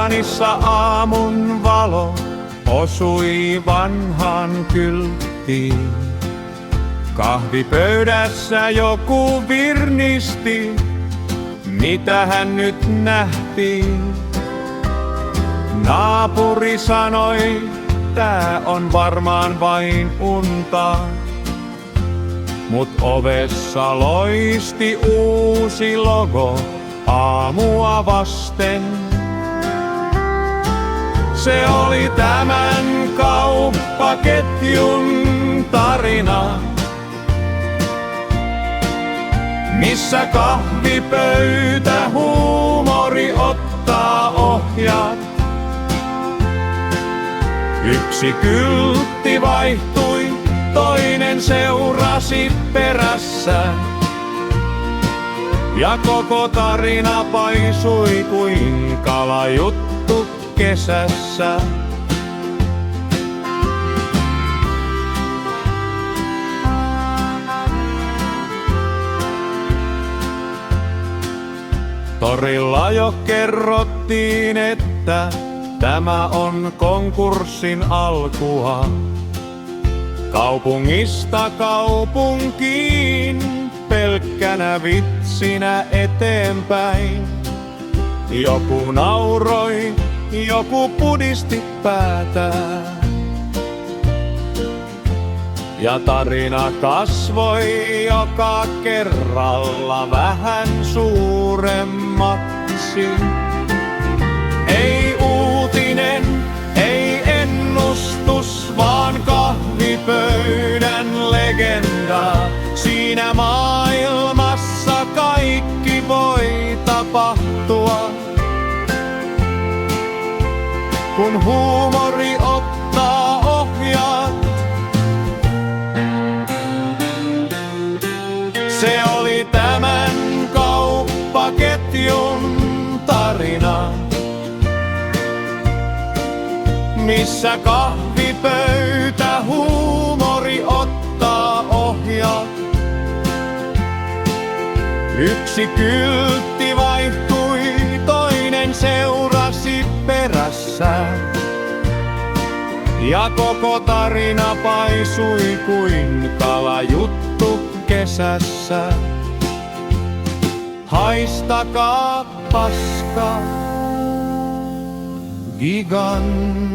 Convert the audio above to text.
Kaanissa aamun valo osui vanhaan kylttiin. Kahvipöydässä joku virnisti, mitähän nyt nähtiin. Naapuri sanoi, tää on varmaan vain unta. Mut ovessa loisti uusi logo aamua vasten. Se oli tämän kauppaketjun tarina, missä kahvipöytä huumori ottaa ohjat. Yksi kyltti vaihtui, toinen seurasi perässä. Ja koko tarina paisui kuin kalajuttu kesässä. Torilla jo kerrottiin, että tämä on konkurssin alkua. Kaupungista kaupunkiin, pelkkänä vitsinä eteenpäin. Joku nauroi, joku pudisti päätään. Ja tarina kasvoi joka kerralla vähän suuremmaksi. Ei uutinen, ei ennustus, vaan kahvipöydän legenda. Siinä maailmassa kaikki voi tapahtua, kun huumori ottaa ohjat. Se oli tämän kauppaketjun tarina, missä kahvipöytä huumori ottaa ohjat. Yksi kyltti vaihtui, toinen seurasi perässä. Ja koko tarina paisui kuin kalajuttu kesässä. Haistakaa paska, gigantti.